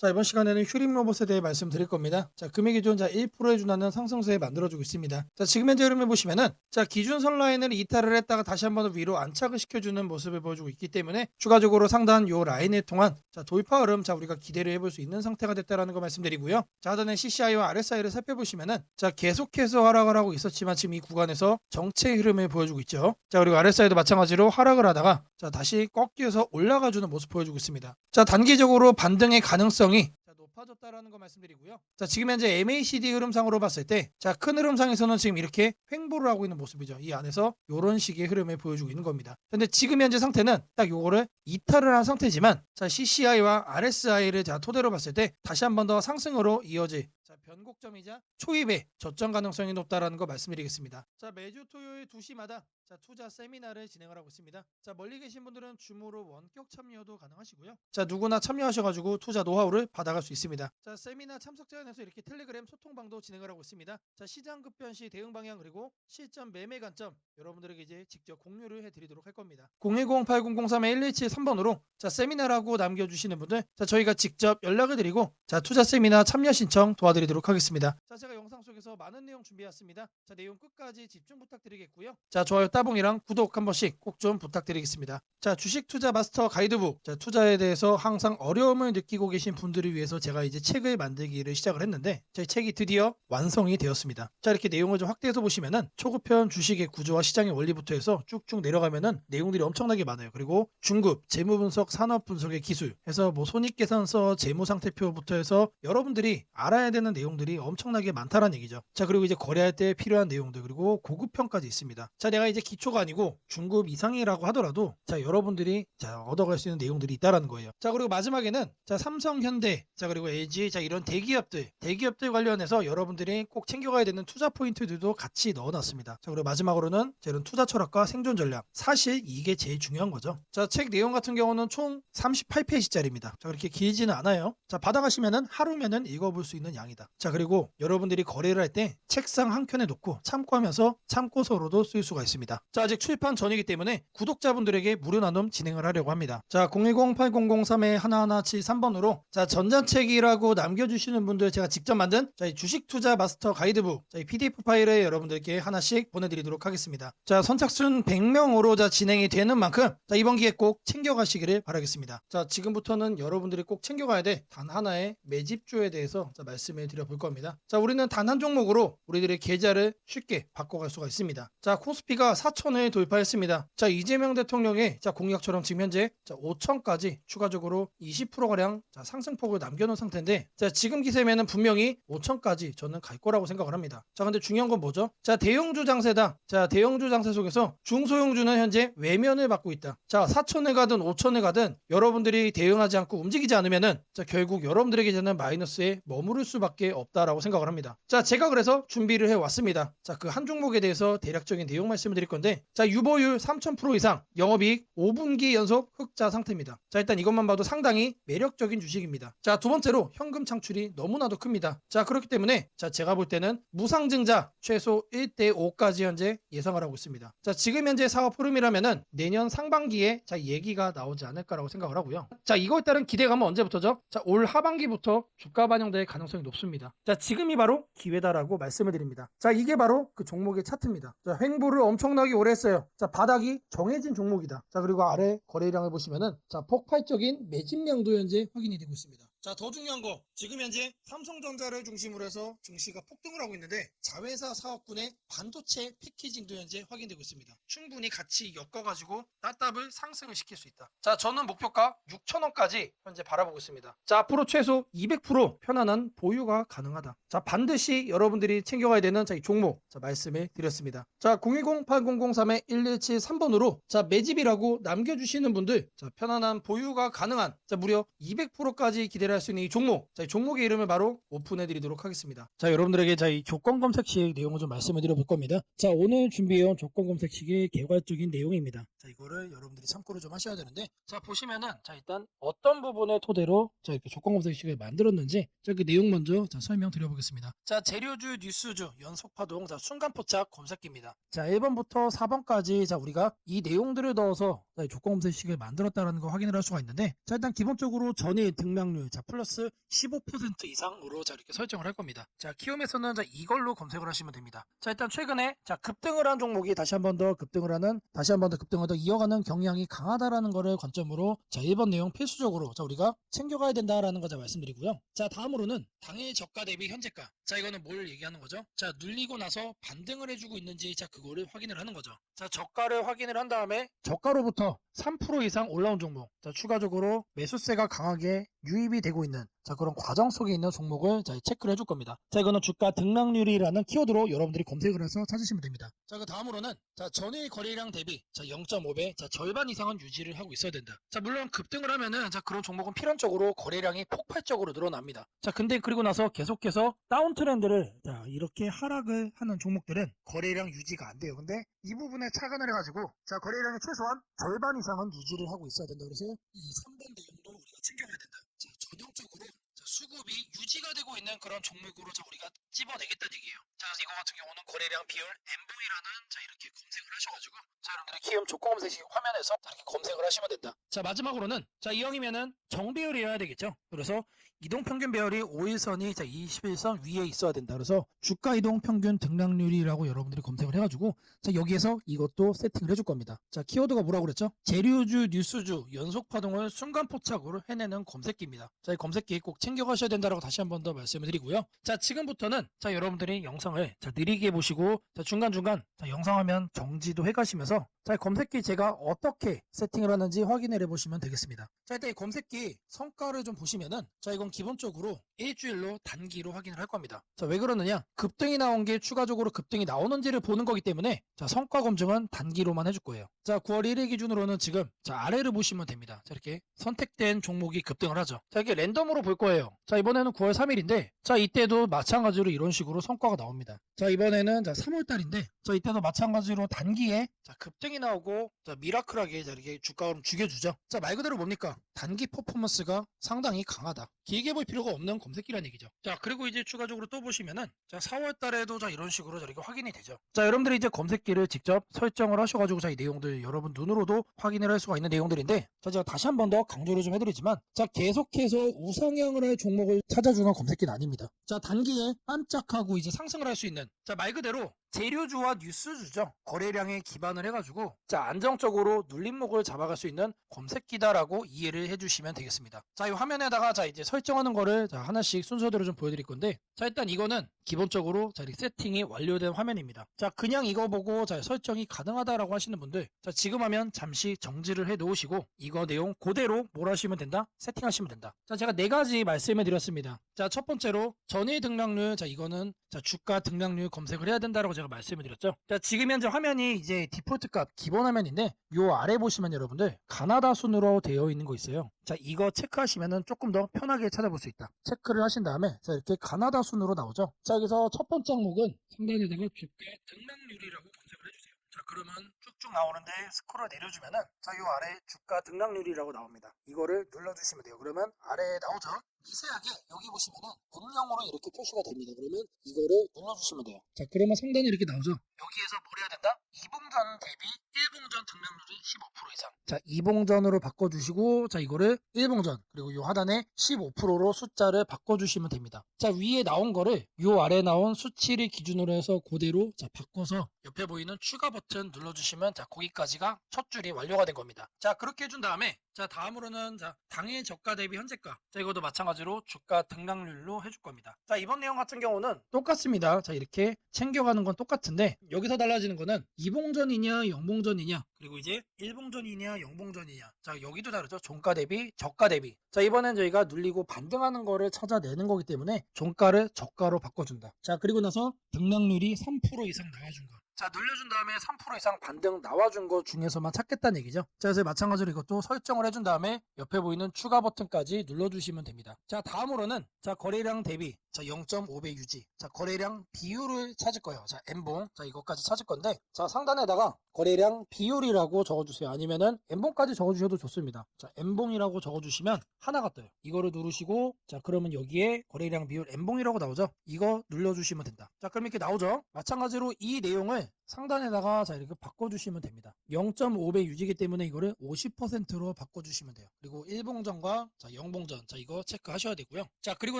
자, 이번 시간에는 휴림 로봇에 대해 말씀드릴 겁니다. 자, 금액 기준 1%에 준하는 상승세에 만들어주고 있습니다. 자, 지금 현재 흐름을 보시면은 기준선 라인을 이탈을 했다가 다시 한번 위로 안착을 시켜주는 모습을 보여주고 있기 때문에 추가적으로 상단 요 라인을 통한 돌파 흐름 우리가 기대를 해볼 수 있는 상태가 됐다라는 거 말씀드리고요. 자, 하단에 CCI와 RSI를 살펴보시면은 계속해서 하락을 하고 있었지만 지금 이 구간에서 정체 흐름을 보여주고 있죠. 자, 그리고 RSI도 마찬가지로 하락을 하다가 다시 꺾여서 올라가주는 모습 보여주고 있습니다. 자, 단기적으로 반등의 가능성이 높아졌다라는 거 말씀드리고요. 자, 지금 현재 MACD 흐름상으로 봤을 때 큰 흐름상에서는 지금 이렇게 횡보를 하고 있는 모습이죠. 이 안에서 이런 식의 흐름을 보여주고 있는 겁니다. 근데 지금 현재 상태는 딱 요거를 이탈을 한 상태지만 CCI와 RSI를 토대로 봤을 때 다시 한 번 더 상승으로 이어질 변곡점이자 초입의 저점 가능성이 높다라는 거 말씀드리겠습니다. 자, 매주 토요일 2시마다 투자 세미나를 진행을 하고 있습니다. 자, 멀리 계신 분들은 줌으로 원격 참여도 가능하시고요. 자, 누구나 참여하셔가지고 투자 노하우를 받아갈 수 있습니다. 자, 세미나 참석자에서 이렇게 텔레그램 소통방도 진행을 하고 있습니다. 자, 시장 급변 시 대응 방향 그리고 실전 매매 관점 여러분들에게 이제 직접 공유를 해드리도록 할 겁니다. 010-8003-1173번으로 세미나라고 남겨주시는 분들 저희가 직접 연락을 드리고 투자 세미나 참여 신청 도와드리도록 하겠습니다. 자, 제가 영상 속에서 많은 내용 준비했습니다. 자, 내용 끝까지 집중 부탁드리겠고요. 자, 좋아요 따봉이랑 구독 한 번씩 꼭 좀 부탁드리겠습니다. 자, 주식 투자 마스터 가이드북. 자, 투자에 대해서 항상 어려움을 느끼고 계신 분들을 위해서 제가 이제 책을 만들기를 시작을 했는데 제 책이 드디어 완성이 되었습니다. 자, 이렇게 내용을 좀 확대해서 보시면은 초급편 주식의 구조와 시장의 원리부터 해서 쭉쭉 내려가면은 내용들이 엄청나게 많아요. 그리고 중급 재무 분석, 산업 분석의 기술 해서 손익계산서, 재무 상태표부터 해서 여러분들이 알아야 되는 내용들이 엄청나게 많다라는 얘기죠. 자, 그리고 이제 거래할 때 필요한 내용들 그리고 고급편까지 있습니다. 자, 내가 이제 기초가 아니고 중급 이상이라고 하더라도 여러분들이 얻어갈 수 있는 내용들이 있다라는 거예요. 자, 그리고 마지막에는 삼성, 현대, 그리고 LG 이런 대기업들 관련해서 여러분들이 꼭 챙겨가야 되는 투자 포인트들도 같이 넣어놨습니다. 자, 그리고 마지막으로는 이런 투자 철학과 생존 전략. 사실 이게 제일 중요한 거죠. 자, 책 내용 같은 경우는 총 38페이지짜리입니다. 자, 그렇게 길지는 않아요. 자, 받아가시면은 하루면은 읽어볼 수 있는 양이다. 자, 그리고 여러분들이 거래를 할 때 책상 한 켠에 놓고 참고하면서 참고서로도 쓸 수가 있습니다. 자, 아직 출판 전이기 때문에 구독자분들에게 무료 나눔 진행을 하려고 합니다. 자, 010-8003-1173번으로 전자책이라고 남겨주시는 분들 제가 직접 만든 주식 투자 마스터 가이드북 PDF 파일을 여러분들께 하나씩 보내드리도록 하겠습니다. 자, 선착순 100명으로 진행이 되는 만큼 이번 기회 꼭 챙겨가시기를 바라겠습니다. 자, 지금부터는 여러분들이 꼭 챙겨가야 돼 단 하나의 매집주에 대해서 말씀을 드려볼 겁니다. 자, 우리는 단 한 종목으로 우리들의 계좌를 쉽게 바꿔갈 수가 있습니다. 자, 코스피가 4천을 돌파했습니다. 자, 이재명 대통령의 공약처럼 지금 현재 5천까지 추가적으로 20%가량 상승폭을 남겨놓은 상태인데 지금 기세면은 분명히 5천까지 저는 갈 거라고 생각을 합니다. 자, 근데 중요한 건 뭐죠? 자, 대형주 장세다. 자, 대형주 장세 속에서 중소형주는 현재 외면을 받고 있다. 자, 4천을 가든 5천을 가든 여러분들이 대응하지 않고 움직이지 않으면은 결국 여러분들에게 저는 마이너스에 머무를 수밖에 없다라고 생각을 합니다. 자, 제가 그래서 준비를 해왔습니다. 자, 그 한 종목에 대해서 대략적인 내용 말씀을 드릴 건데 유보율 3000% 이상, 영업이익 5분기 연속 흑자 상태입니다. 자, 일단 이것만 봐도 상당히 매력적인 주식입니다. 자, 두 번째로 현금 창출이 너무나도 큽니다. 자, 그렇기 때문에 제가 볼 때는 무상증자 최소 1대5까지 현재 예상을 하고 있습니다. 자, 지금 현재 사업 흐름이라면은 내년 상반기에 얘기가 나오지 않을까라고 생각을 하고요. 자, 이거에 따른 기대감은 언제부터죠? 자, 올 하반기부터 주가 반영될 가능성이 높습니다. 자, 지금이 바로 기회다라고 말씀을 드립니다. 자, 이게 바로 그 종목의 차트입니다. 자, 횡보를 엄청나게 오래 했어요. 자, 바닥이 정해진 종목이다. 자, 그리고 아래 거래량을 보시면은 폭발적인 매집량도 현재 확인이 되고 있습니다. 자, 더 중요한 거 지금 현재 삼성전자를 중심으로 해서 증시가 폭등을 하고 있는데 자회사 사업군의 반도체 패키징도 현재 확인되고 있습니다. 충분히 같이 엮어가지고 따따블 상승을 시킬 수 있다. 자, 저는 목표가 6천원까지 현재 바라보고 있습니다. 자, 앞으로 최소 200% 편안한 보유가 가능하다. 자, 반드시 여러분들이 챙겨가야 되는 이 종목 말씀을 드렸습니다. 자, 010-8003-1173번으로 매집이라고 남겨주시는 분들 편안한 보유가 가능한 무려 200%까지 기대를 할 수 있는 이 종목, 이 종목의 이름을 바로 오픈해 드리도록 하겠습니다. 자, 여러분들에게 이 조건 검색식 내용을 좀 말씀을 드려볼 겁니다. 자, 오늘 준비해온 조건 검색식의 개괄적인 내용입니다. 자, 이거를 여러분들이 참고를 좀 하셔야 되는데, 자, 보시면은, 자, 일단 어떤 부분을 토대로, 자, 이렇게 조건 검색식을 만들었는지, 자, 그 내용 먼저, 자, 설명드려보겠습니다. 자, 재료주, 뉴스주, 연속파동, 자, 순간포착 검색기입니다. 자, 1번부터 4번까지, 자, 우리가 이 내용들을 넣어서, 자, 이 조건 검색식을 만들었다라는 거 확인을 할 수가 있는데, 자, 일단 기본적으로 전일 등락률, 자, 플러스 15% 이상으로, 자, 이렇게 설정을 할 겁니다. 자, 키움에서는, 자, 이걸로 검색을 하시면 됩니다. 자, 일단 최근에, 자, 급등을 한 종목이 다시 한 번 더 급등을 하는, 다시 한 번 더 급등을 더 이어가는 경향이 강하다라는 거를 관점으로, 자, 1번 내용 필수적으로, 자, 우리가 챙겨가야 된다라는 거 자, 말씀드리고요. 자, 다음으로는 당일 저가 대비 현재가. 자, 이거는 뭘 얘기하는 거죠? 자, 눌리고 나서 반등을 해주고 있는지, 자, 그거를 확인을 하는 거죠. 자, 저가를 확인을 한 다음에 저가로부터 3% 이상 올라온 종목, 자, 추가적으로 매수세가 강하게 유입이 되고 있는, 자, 그런 과정 속에 있는 종목을, 자, 체크를 해줄 겁니다. 자, 이거는 주가 등락률이라는 키워드로 여러분들이 검색을 해서 찾으시면 됩니다. 자, 그 다음으로는, 자, 전일 거래량 대비, 자, 0.5배, 자, 절반 이상은 유지를 하고 있어야 된다. 자, 물론 급등을 하면은, 자, 그런 종목은 필연적으로 거래량이 폭발적으로 늘어납니다. 자, 근데 그리고 나서 계속해서 다운 트렌드를, 자, 이렇게 하락을 하는 종목들은 거래량 유지가 안 돼요. 근데 이 부분에 착안을 해가지고, 자, 거래량의 최소한 절반 이상은 유지를 하고 있어야 된다. 그래서 이 3번 내용도 우리가 챙겨가야 된다. 자, 전형적으로, 자, 수급이 유지가 되고 있는 그런 종목으로, 자, 우리가 집어내겠다는 얘기예요. 자, 그래서 이거 같은 경우는 거래량 비율 MV라는, 자, 이렇게 검색을 하셔가지고, 자, 여러분들이 키움 조건 검색식 화면에서, 자, 이렇게 검색을 하시면 된다. 자, 마지막으로는, 자, 이왕이면은 정배열이어야 되겠죠. 그래서 이동평균 배열이 5일선이, 자, 21선 위에 있어야 된다. 그래서 주가 이동평균 등락률이라고 여러분들이 검색을 해가지고, 자, 여기에서 이것도 세팅을 해줄 겁니다. 자, 키워드가 뭐라고 그랬죠? 재료주, 뉴스주, 연속파동을 순간포착으로 해내는 검색기입니다. 자, 이 검색기 꼭 챙겨가셔야 된다라고 다시 한 번 더 말씀을 드리고요. 자, 지금부터는, 자, 여러분들이 영상을, 자, 느리게 보시고, 자, 중간중간, 자, 영상 화면 정지도 해가시면서, 자, 이 검색기 제가 어떻게 세팅을 하는지 확인을 해보시면 되겠습니다. 자, 일단 이 검색기 성과를 좀 보시면은, 자, 이건 기본적으로 일주일로 단기로 확인을 할 겁니다. 자, 왜 그러느냐? 급등이 나온 게 추가적으로 급등이 나오는지를 보는 거기 때문에, 자, 성과 검증은 단기로만 해줄 거예요. 자, 9월 1일 기준으로는 지금, 자, 아래를 보시면 됩니다. 자, 이렇게 선택된 종목이 급등을 하죠. 자, 이렇게 랜덤으로 볼 거예요. 자, 이번에는 9월 3일인데, 자, 이때도 마찬가지로 이런 식으로 성과가 나옵니다. 자, 이번에는, 자, 3월 달인데, 자, 이때도 마찬가지로 단기에, 자, 급등이 나오고, 자, 미라클하게, 자, 이렇게 주가를 죽여주죠. 자, 말 그대로 뭡니까? 단기 퍼포먼스가 상당히 강하다. 길게 볼 필요가 없는 검색기란 얘기죠. 자, 그리고 이제 추가적으로 또 보시면은, 자, 4월 달에도, 자, 이런 식으로 자, 이렇게 확인이 되죠. 자, 여러분들이 이제 검색기를 직접 설정을 하셔가지고, 자, 이 내용들 여러분 눈으로도 확인을 할 수가 있는 내용들인데, 자, 제가 다시 한 번 더 강조를 좀 해드리지만, 자, 계속해서 우상향을 할 종목을 찾아주는 검색기는 아닙니다. 자, 단기에 반짝하고 이제 상승을 할 수 있는, 자, 말 그대로 재료주와 뉴스주죠. 거래량에 기반을 해가지고, 자, 안정적으로 눌림목을 잡아갈 수 있는 검색기다라고 이해를 해주시면 되겠습니다. 자, 이 화면에다가, 자, 이제 설정하는 거를, 자, 하나씩 순서대로 좀 보여드릴 건데, 자, 일단 이거는 기본적으로, 자, 이렇게 세팅이 완료된 화면입니다. 자, 그냥 이거 보고, 자, 설정이 가능하다라고 하시는 분들, 자, 지금 하면 잠시 정지를 해 놓으시고, 이거 내용 그대로 뭘 하시면 된다? 세팅하시면 된다. 자, 제가 네 가지 말씀을 드렸습니다. 자, 첫 번째로 전일 등락률, 자, 이거는, 자, 주가 등락률 검색을 해야 된다라고 제가 말씀을 드렸죠. 자, 지금 현재 화면이 이제 디폴트 값 기본 화면인데, 요 아래 보시면 여러분들 가나다 순으로 되어 있는 거 있어요. 자, 이거 체크하시면은 조금 더 편하게 찾아볼 수 있다. 체크를 하신 다음에, 자, 이렇게 가나다 순으로 나오죠. 자, 여기서 첫 번째 항목은 상단에다가 주가 등락률이라고 검색을 해주세요. 자, 그러면 쭉쭉 나오는데 스크롤 내려주면은, 자, 요 아래 주가 등락률이라고 나옵니다. 이거를 눌러주시면 돼요. 그러면 아래에 나오죠. 미세하게 여기 보시면은 음영으로 이렇게 표시가 됩니다. 그러면 이거를 눌러주시면 돼요. 자, 그러면 상단에 이렇게 나오죠. 여기에서 뭘 해야 된다? 2봉전 대비 1봉전 등락률이 15% 이상. 자, 2봉전으로 바꿔주시고, 자, 이거를 1봉전, 그리고 요 하단에 15%로 숫자를 바꿔주시면 됩니다. 자, 위에 나온 거를 요 아래 나온 수치를 기준으로 해서 그대로, 자, 바꿔서 옆에 보이는 추가 버튼 눌러주시면, 자, 거기까지가 첫 줄이 완료가 된 겁니다. 자, 그렇게 해준 다음에, 자, 다음으로는, 자, 당일 저가 대비 현재가. 자, 이것도 마찬가지로 주가 등락률로 해줄 겁니다. 자, 이번 내용 같은 경우는 똑같습니다. 자, 이렇게 챙겨가는 건 똑같은데, 여기서 달라지는 거는 2봉전이냐 0봉전이냐, 그리고 이제 1봉전이냐 0봉전이냐. 자, 여기도 다르죠. 종가 대비 저가 대비. 자, 이번엔 저희가 눌리고 반등하는 거를 찾아내는 거기 때문에 종가를 저가로 바꿔준다. 자, 그리고 나서 등락률이 3% 이상 나와준 거. 자, 눌려준 다음에 3% 이상 반등 나와준 것 중에서만 찾겠다는 얘기죠. 자, 그래서 마찬가지로 이것도 설정을 해준 다음에 옆에 보이는 추가 버튼까지 눌러주시면 됩니다. 자, 다음으로는, 자, 거래량 대비, 자 0.5배 유지. 자 거래량 비율을 찾을 거예요. 자 N봉. 자 이것까지 찾을 건데 자 상단에다가 거래량 비율이라고 적어주세요. 아니면은 N봉까지 적어주셔도 좋습니다. 자 N봉이라고 적어주시면 하나가 떠요. 이거를 누르시고 자 그러면 여기에 거래량 비율 N봉이라고 나오죠. 이거 눌러주시면 된다. 자 그럼 이렇게 나오죠. 마찬가지로 이 내용을 상단에다가 자 이렇게 바꿔주시면 됩니다. 0.5배 유지기 때문에 이거를 50%로 바꿔주시면 돼요. 그리고 1봉전과 자 0봉전 자 이거 체크하셔야 되고요. 자 그리고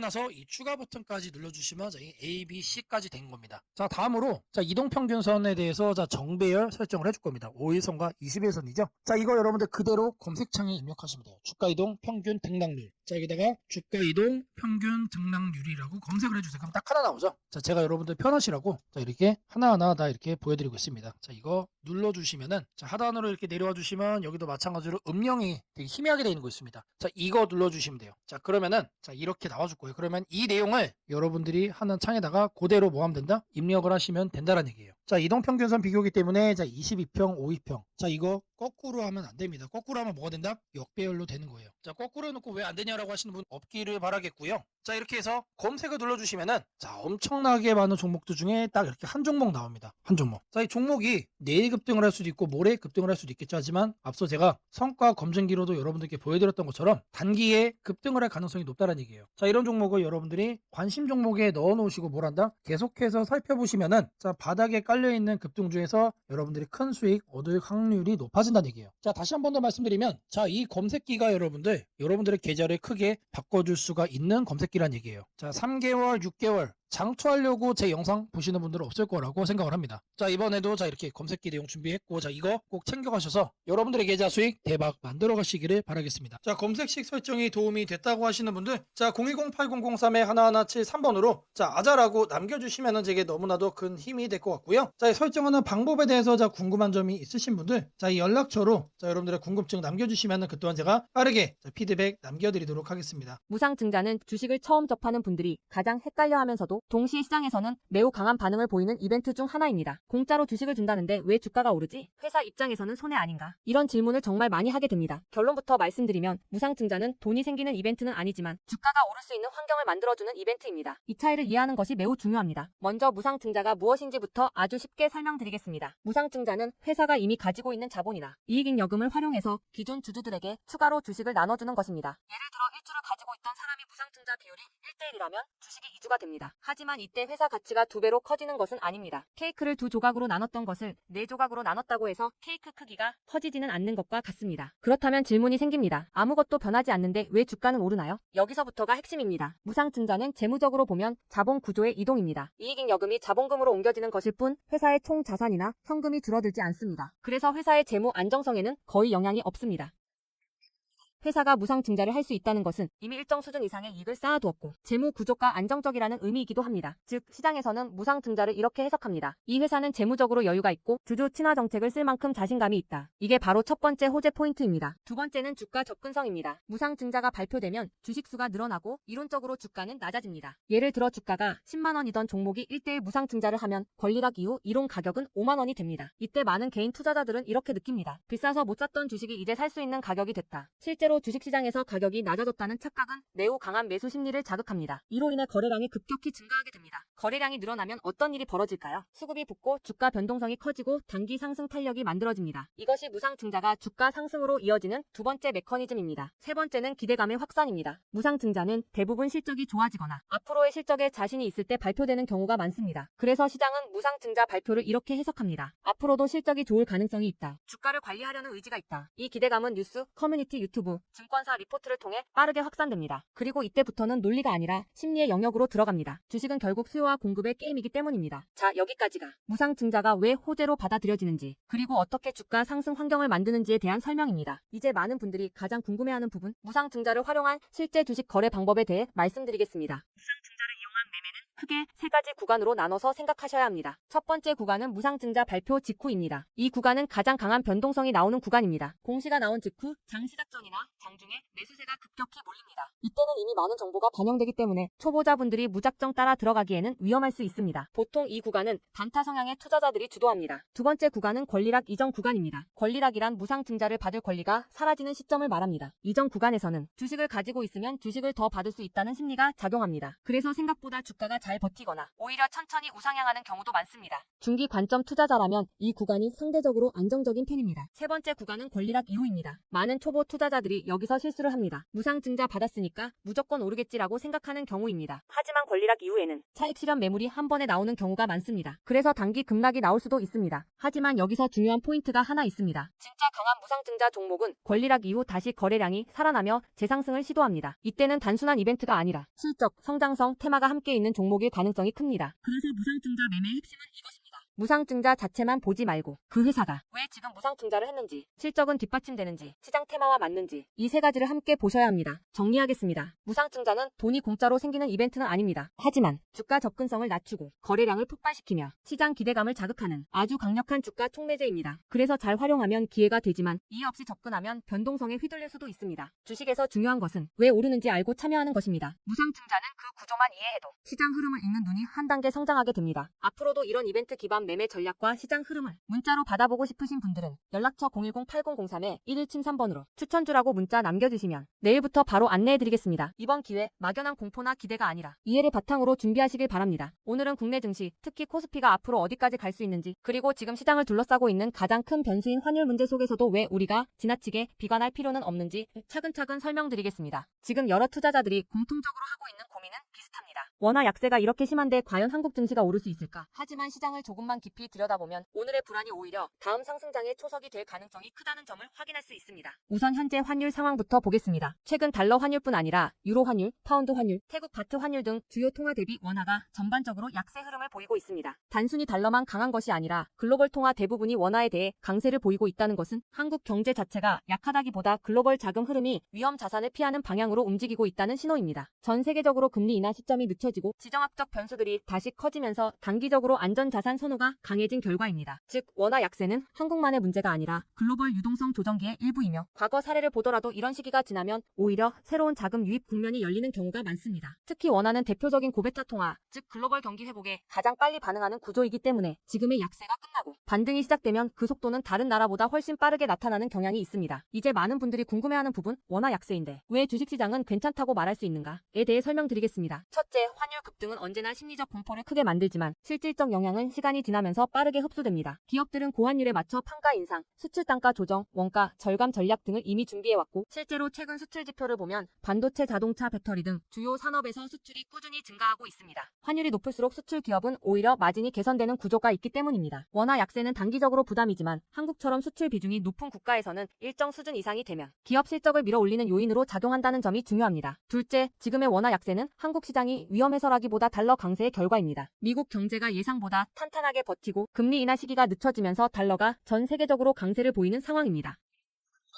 나서 이 추가 버튼까지 눌러주시면 자 이 A, B, C까지 된 겁니다. 자 다음으로 자 이동평균선에 대해서 자 정배열 설정을 해줄 겁니다. 5일선과 20일선이죠. 자 이거 여러분들 그대로 검색창에 입력하시면 돼요. 주가이동 평균 등락률. 자 여기다가 주가이동 평균 등락률이라고 검색을 해주세요. 그럼 딱 하나 나오죠. 자 제가 여러분들 편하시라고 자 이렇게 하나하나 다 이렇게 보여드리고 있습니다. 자 이거 눌러주시면은 자 하단으로 이렇게 내려와 주시면 여기도 마찬가지로 음영이 되게 희미하게 되어 있는 거 있습니다. 자 이거 눌러주시면 돼요. 자 그러면은 자 이렇게 나와줄 거예요. 그러면 이 내용을 여러분들이 하는 창에다가 그대로 뭐 하면 된다? 입력을 하시면 된다는 얘기예요. 자 이동평균선 비교기 때문에 자 22평 5위평 자 이거 거꾸로 하면 안 됩니다. 거꾸로 하면 뭐가 된다? 역배열로 되는 거예요. 자 거꾸로 해놓고 왜 안 되냐라고 하시는 분 없기를 바라겠고요. 자 이렇게 해서 검색을 눌러주시면은 자 엄청나게 많은 종목들 중에 딱 이렇게 한 종목 나옵니다. 한 종목. 자 이 종목이 내일 급등을 할 수도 있고 모레 급등을 할 수도 있겠죠. 하지만 앞서 제가 성과 검증기로도 여러분들께 보여드렸던 것처럼 단기에 급등을 할 가능성이 높다는 얘기예요. 자 이런 종목을 여러분들이 관심 종목에 넣어 놓으시고 뭘 한다? 계속해서 살펴보시면은 자 바닥에 깔려있는 급등 중에서 여러분들이 큰 수익 얻을 확률이 높아진다는 얘기예요. 자 다시 한 번 더 말씀드리면 자 이 검색기가 여러분들의 계좌를 크게 바꿔줄 수가 있는 검색기란 얘기예요. 자 3개월 6개월 장투하려고 제 영상 보시는 분들은 없을 거라고 생각을 합니다. 자 이번에도 자 이렇게 검색기 내용 준비했고 자 이거 꼭 챙겨가셔서 여러분들의 계좌 수익 대박 만들어 가시기를 바라겠습니다. 자 검색식 설정이 도움이 됐다고 하시는 분들 자 010-8003-1173번으로 자 아자라고 남겨주시면은 제게 너무나도 큰 힘이 될 것 같고요. 자 설정하는 방법에 대해서 자 궁금한 점이 있으신 분들 자 이 연락처로 자 여러분들의 궁금증 남겨주시면은 그 또한 제가 빠르게 자 피드백 남겨드리도록 하겠습니다. 무상증자는 주식을 처음 접하는 분들이 가장 헷갈려하면서도 동시에 시장에서는 매우 강한 반응을 보이는 이벤트 중 하나입니다. 공짜로 주식을 준다는데 왜 주가가 오르지? 회사 입장에서는 손해 아닌가? 이런 질문을 정말 많이 하게 됩니다. 결론부터 말씀드리면 무상증자는 돈이 생기는 이벤트는 아니지만 주가가 오를 수 있는 환경을 만들어주는 이벤트입니다. 이 차이를 이해하는 것이 매우 중요합니다. 먼저 무상증자가 무엇인지부터 아주 쉽게 설명드리겠습니다. 무상증자는 회사가 이미 가지고 있는 자본이나 이익잉여금을 활용해서 기존 주주들에게 추가로 주식을 나눠주는 것입니다. 예를 들어 1주를 가지고 있던 사람이 무상증자 비율이 1대1이라면 주식이 2주가 됩니다. 하지만 이때 회사 가치가 2배로 커지는 것은 아닙니다. 케이크를 2조각으로 나눴던 것을 4조각으로 나눴다고 해서 케이크 크기가 커지지는 않는 것과 같습니다. 그렇다면 질문이 생깁니다. 아무것도 변하지 않는데 왜 주가는 오르나요? 여기서부터가 핵심입니다. 무상증자는 재무적으로 보면 자본 구조의 이동입니다. 이익잉여금이 자본금으로 옮겨지는 것일 뿐 회사의 총 자산이나 현금이 줄어들지 않습니다. 그래서 회사의 재무 안정성에는 거의 영향이 없습니다. 회사가 무상증자를 할 수 있다는 것은 이미 일정 수준 이상의 이익을 쌓아두었고 재무 구조가 안정적이라는 의미이기도 합니다. 즉 시장에서는 무상증자를 이렇게 해석합니다. 이 회사는 재무적으로 여유가 있고 주주 친화 정책을 쓸 만큼 자신감이 있다. 이게 바로 첫 번째 호재 포인트입니다. 두 번째는 주가 접근성입니다. 무상증자가 발표되면 주식수가 늘어나고 이론적으로 주가는 낮아집니다. 예를 들어 주가가 10만 원이던 종목이 1대1 무상증자를 하면 권리락 이후 이론 가격은 5만 원이 됩니다. 이때 많은 개인 투자자들은 이렇게 느낍니다. 비싸서 못 샀던 주식이 이제 살 수 있는 가격이 됐다. 실제로 주식시장에서 가격이 낮아졌다는 착각은 매우 강한 매수 심리를 자극합니다. 이로 인해 거래량이 급격히 증가하게 됩니다. 거래량이 늘어나면 어떤 일이 벌어질까요? 수급이 붙고 주가 변동성이 커지고 단기 상승 탄력이 만들어집니다. 이것이 무상증자가 주가 상승으로 이어지는 두 번째 메커니즘입니다. 세 번째는 기대감의 확산입니다. 무상증자는 대부분 실적이 좋아지거나 앞으로의 실적에 자신이 있을 때 발표되는 경우가 많습니다. 그래서 시장은 무상증자 발표를 이렇게 해석합니다. 앞으로도 실적이 좋을 가능성이 있다. 주가를 관리하려는 의지가 있다. 이 기대감은 뉴스, 커뮤니티, 유튜브, 증권사 리포트를 통해 빠르게 확산됩니다. 그리고 이때부터는 논리가 아니라 심리의 영역으로 들어갑니다. 주식은 결국 수요와 공급의 게임이기 때문입니다. 자, 여기까지가 무상증자가 왜 호재로 받아들여지는지 그리고 어떻게 주가 상승 환경을 만드는지에 대한 설명입니다. 이제 많은 분들이 가장 궁금해하는 부분 무상증자를 활용한 실제 주식 거래 방법에 대해 말씀드리겠습니다. 무상증자를 이용한 매매는 크게 세 가지 구간으로 나눠서 생각하셔야 합니다. 첫 번째 구간은 무상증자 발표 직후입니다. 이 구간은 가장 강한 변동성이 나오는 구간입니다. 공시가 나온 직후 장 시작 전이나 장중에 매수세가 급격히 몰립니다. 이때는 이미 많은 정보가 반영되기 때문에 초보자분들이 무작정 따라 들어가기에는 위험할 수 있습니다. 보통 이 구간은 단타 성향의 투자자들이 주도합니다. 두 번째 구간은 권리락 이전 구간입니다. 권리락이란 무상증자를 받을 권리가 사라지는 시점을 말합니다. 이전 구간에서는 주식을 가지고 있으면 주식을 더 받을 수 있다는 심리가 작용합니다. 그래서 생각보다 주가가 잘 버티거나 오히려 천천히 우상향하는 경우도 많습니다. 중기 관점 투자자라면 이 구간이 상대적으로 안정적인 편입니다. 세 번째 구간은 권리락 이후입니다. 많은 초보 투자자들이 여기서 실수를 합니다. 무상증자 받았으니까 무조건 오르겠지라고 생각하는 경우입니다. 하지만 권리락 이후에는 차익 실현 매물이 한 번에 나오는 경우가 많습니다. 그래서 단기 급락이 나올 수도 있습니다. 하지만 여기서 중요한 포인트가 하나 있습니다. 진짜 강한 무상증자 종목은 권리락 이후 다시 거래량이 살아나며 재상승을 시도합니다. 이때는 단순한 이벤트가 아니라 실적, 성장성, 테마가 함께 있는 종목일 가능성이 큽니다. 그래서 무상증자 매매의 핵심은 이것입니다. 무상증자 자체만 보지 말고 그 회사가 왜 지금 무상증자를 했는지, 실적은 뒷받침되는지, 시장 테마와 맞는지 이 세 가지를 함께 보셔야 합니다. 정리하겠습니다. 무상증자는 돈이 공짜로 생기는 이벤트는 아닙니다. 하지만 주가 접근성을 낮추고 거래량을 폭발시키며 시장 기대감을 자극하는 아주 강력한 주가 촉매제입니다. 그래서 잘 활용하면 기회가 되지만 이해 없이 접근하면 변동성에 휘둘릴 수도 있습니다. 주식에서 중요한 것은 왜 오르는지 알고 참여하는 것입니다. 무상증자는 그 구조만 이해해도 시장 흐름을 읽는 눈이 한 단계 성장하게 됩니다. 앞으로도 이런 이벤트 기반 매매 전략과 시장 흐름을 문자로 받아보고 싶으신 분들은 연락처 010-8003-1173번으로 추천주라고 문자 남겨주시면 내일부터 바로 안내해드리겠습니다. 이번 기회 막연한 공포나 기대가 아니라 이해를 바탕으로 준비하시길 바랍니다. 오늘은 국내 증시, 특히 코스피가 앞으로 어디까지 갈 수 있는지, 그리고 지금 시장을 둘러싸고 있는 가장 큰 변수인 환율 문제 속에서도 왜 우리가 지나치게 비관할 필요는 없는지 차근차근 설명드리겠습니다. 지금 여러 투자자들이 공통적으로 하고 있는 고민은 비슷합니다. 원화 약세가 이렇게 심한데 과연 한국 증시가 오를 수 있을까? 하지만 시장을 조금만 깊이 들여다보면 오늘의 불안이 오히려 다음 상승장의 초석이 될 가능성이 크다는 점을 확인할 수 있습니다. 우선 현재 환율 상황부터 보겠습니다. 최근 달러 환율뿐 아니라 유로 환율, 파운드 환율, 태국 바트 환율 등 주요 통화 대비 원화가 전반적으로 약세 흐름을 보이고 있습니다. 단순히 달러만 강한 것이 아니라 글로벌 통화 대부분이 원화에 대해 강세를 보이고 있다는 것은 한국 경제 자체가 약하다기보다 글로벌 자금 흐름이 위험 자산을 피하는 방향으로 움직이고 있다는 신호입니다. 전 세계적으로 금리 인하 시점이 늦춰지고 지정학적 변수들이 다시 커지면서 단기적으로 안전자산 선호가 강해진 결과입니다. 즉 원화 약세는 한국만의 문제가 아니라 글로벌 유동성 조정기의 일부이며 과거 사례를 보더라도 이런 시기가 지나면 오히려 새로운 자금 유입 국면이 열리는 경우가 많습니다. 특히 원화는 대표적인 고베타 통화, 즉 글로벌 경기 회복에 가장 빨리 반응하는 구조이기 때문에 지금의 약세가 끝나고 반등이 시작되면 그 속도는 다른 나라보다 훨씬 빠르게 나타나는 경향이 있습니다. 이제 많은 분들이 궁금해하는 부분, 원화 약세인데 왜 주식시장은 괜찮다고 말할 수 있는가에 대해 설명드리겠습니다. 첫째, 환율 급등은 언제나 심리적 공포를 크게 만들지만 실질적 영향은 시간이 지나면서 빠르게 흡수됩니다. 기업들은 고환율에 맞춰 판가 인상, 수출 단가 조정, 원가 절감 전략 등을 이미 준비해왔고 실제로 최근 수출 지표를 보면 반도체, 자동차, 배터리 등 주요 산업에서 수출이 꾸준히 증가하고 있습니다. 환율이 높을수록 수출 기업은 오히려 마진이 개선되는 구조가 있기 때문입니다. 원화 약세는 단기적으로 부담이지만 한국처럼 수출 비중이 높은 국가에서는 일정 수준 이상이 되면 기업 실적을 밀어올리는 요인으로 작용한다는 점이 중요합니다. 둘째, 지금의 원화 약세는 한국 시장이 위험해서라기보다 달러 강세의 결과입니다. 미국 경제가 예상보다 탄탄하게 버티고 금리 인하 시기가 늦춰지면서 달러가 전 세계적으로 강세를 보이는 상황입니다.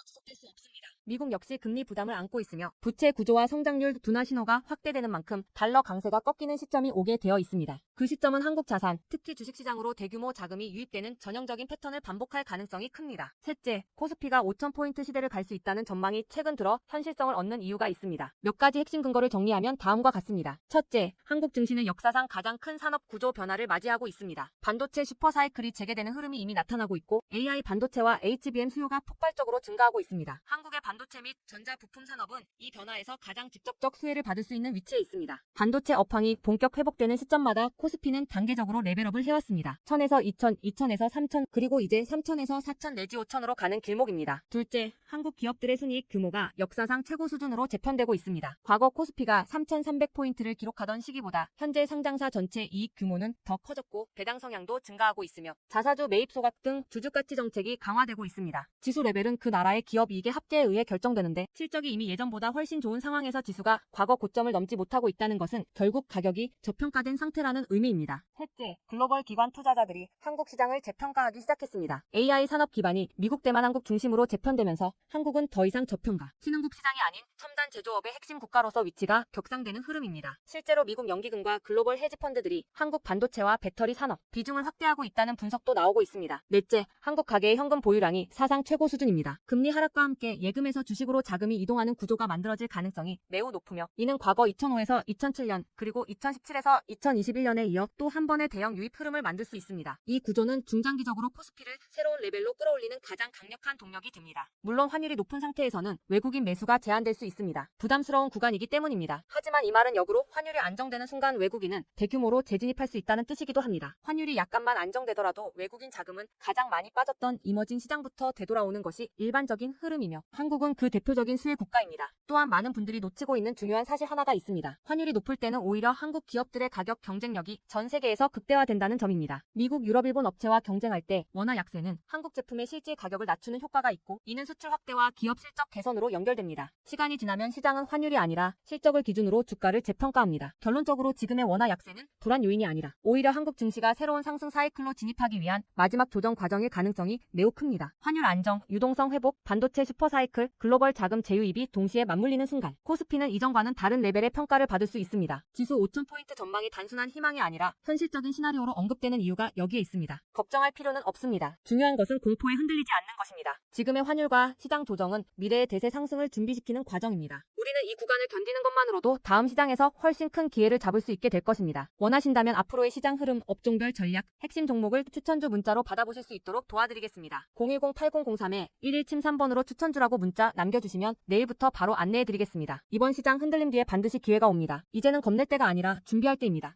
지속될 수 없습니다. 미국 역시 금리 부담을 안고 있으며 부채 구조와 성장률 둔화 신호가 확대되는 만큼 달러 강세가 꺾이는 시점이 오게 되어 있습니다. 그 시점은 한국 자산, 특히 주식시장으로 대규모 자금이 유입되는 전형적인 패턴을 반복할 가능성이 큽니다. 셋째, 코스피가 5,000포인트 시대를 갈 수 있다는 전망이 최근 들어 현실성을 얻는 이유가 있습니다. 몇 가지 핵심 근거를 정리하면 다음과 같습니다. 첫째, 한국 증시는 역사상 가장 큰 산업 구조 변화를 맞이하고 있습니다. 반도체 슈퍼사이클이 재개되는 흐름이 이미 나타나고 있고 AI 반도체와 HBM 수요가 폭발적으로 증가하고 있습니다. 한국의 반도체 및 전자 부품 산업은 이 변화에서 가장 직접적 수혜를 받을 수 있는 위치에 있습니다. 반도체 업황이 본격 회복되는 시점마다 코스피는 단계적으로 레벨업을 해왔습니다. 1000에서 2000, 2000에서 3000, 그리고 이제 3000에서 4000 내지 5000으로 가는 길목입니다. 둘째, 한국 기업들의 순이익 규모가 역사상 최고 수준으로 재편되고 있습니다. 과거 코스피가 3300포인트를 기록하던 시기보다 현재 상장사 전체 이익 규모는 더 커졌고 배당 성향도 증가하고 있으며 자사주 매입 소각 등 주주가치 정책이 강화되고 있습니다. 지수 레벨은 그 나라의 기업 이익의 합계에 의해 뒤에 결정되는데 실적이 이미 예전보다 훨씬 좋은 상황에서 지수가 과거 고점을 넘지 못하고 있다는 것은 결국 가격이 저평가된 상태라는 의미입니다. 셋째, 글로벌 기관 투자자들이 한국 시장을 재평가하기 시작했습니다. AI 산업 기반이 미국 대만 한국 중심으로 재편되면서 한국은 더 이상 저평가, 신흥국 시장이 아닌 첨단 제조업의 핵심 국가로서 위치가 격상되는 흐름입니다. 실제로 미국 연기금과 글로벌 헤지펀드들이 한국 반도체와 배터리 산업 비중을 확대하고 있다는 분석도 나오고 있습니다. 넷째, 한국 가계의 현금 보유량이 사상 최고 수준입니다. 금리 하락과 함께 예금에서 주식으로 자금이 이동하는 구조가 만들어질 가능성이 매우 높으며 이는 과거 2005에서 2007년 그리고 2017에서 2021년에 이어 또 한 번의 대형 유입 흐름을 만들 수 있습니다. 이 구조는 중장기적으로 코스피를 새로운 레벨로 끌어올리는 가장 강력한 동력이 됩니다. 물론 환율이 높은 상태에서는 외국인 매수가 제한될 수 있습니다. 부담스러운 구간이기 때문입니다. 하지만 이 말은 역으로 환율이 안정되는 순간 외국인은 대규모로 재진입할 수 있다는 뜻이기도 합니다. 환율이 약간만 안정되더라도 외국인 자금은 가장 많이 빠졌던 이머징 시장부터 되돌아오는 것이 일반적인 흐름이며 한국은 그 대표적인 수혜 국가입니다. 또한 많은 분들이 놓치고 있는 중요한 사실 하나가 있습니다. 환율이 높을 때는 오히려 한국 기업들의 가격 경쟁력이 전 세계에서 극대화된다는 점입니다. 미국, 유럽, 일본 업체와 경쟁할 때 원화 약세는 한국 제품의 실질 가격을 낮추는 효과가 있고 이는 수출 확대와 기업 실적 개선으로 연결됩니다. 시간이 지나면 시장은 환율이 아니라 실적을 기준으로 주가를 재평가합니다. 결론적으로 지금의 원화 약세는 불안 요인이 아니라 오히려 한국 증시가 새로운 상승 사이클로 진입하기 위한 마지막 조정 과정일 가능성이 매우 큽니다. 환율 안정, 유동성 회복, 반도체 슈퍼사이클, 글로벌 자금 재유입이 동시에 맞물리는 순간 코스피는 이전과는 다른 레벨의 평가를 받을 수 있습니다. 지수 5,000포인트 전망이 단순한 희망이 아니라 현실적인 시나리오로 언급되는 이유가 여기에 있습니다. 걱정할 필요는 없습니다. 중요한 것은 공포에 흔들리지 않는 것입니다. 지금의 환율과 시장 조정은 미래의 대세 상승을 준비시키는 과정입니다. 우리는 이 구간을 견디는 것만으로도 다음 시장에서 훨씬 큰 기회를 잡을 수 있게 될 것입니다. 원하신다면 앞으로의 시장 흐름, 업종별 전략, 핵심 종목을 추천주 문자로 받아보실 수 있도록 도와드리겠습니다. 010-8003-1173번으로 추천주라고 문자 남겨주시면 내일부터 바로 안내해드리겠습니다. 이번 시장 흔들림 뒤에 반드시 기회가 옵니다. 이제는 겁낼 때가 아니라 준비할 때입니다.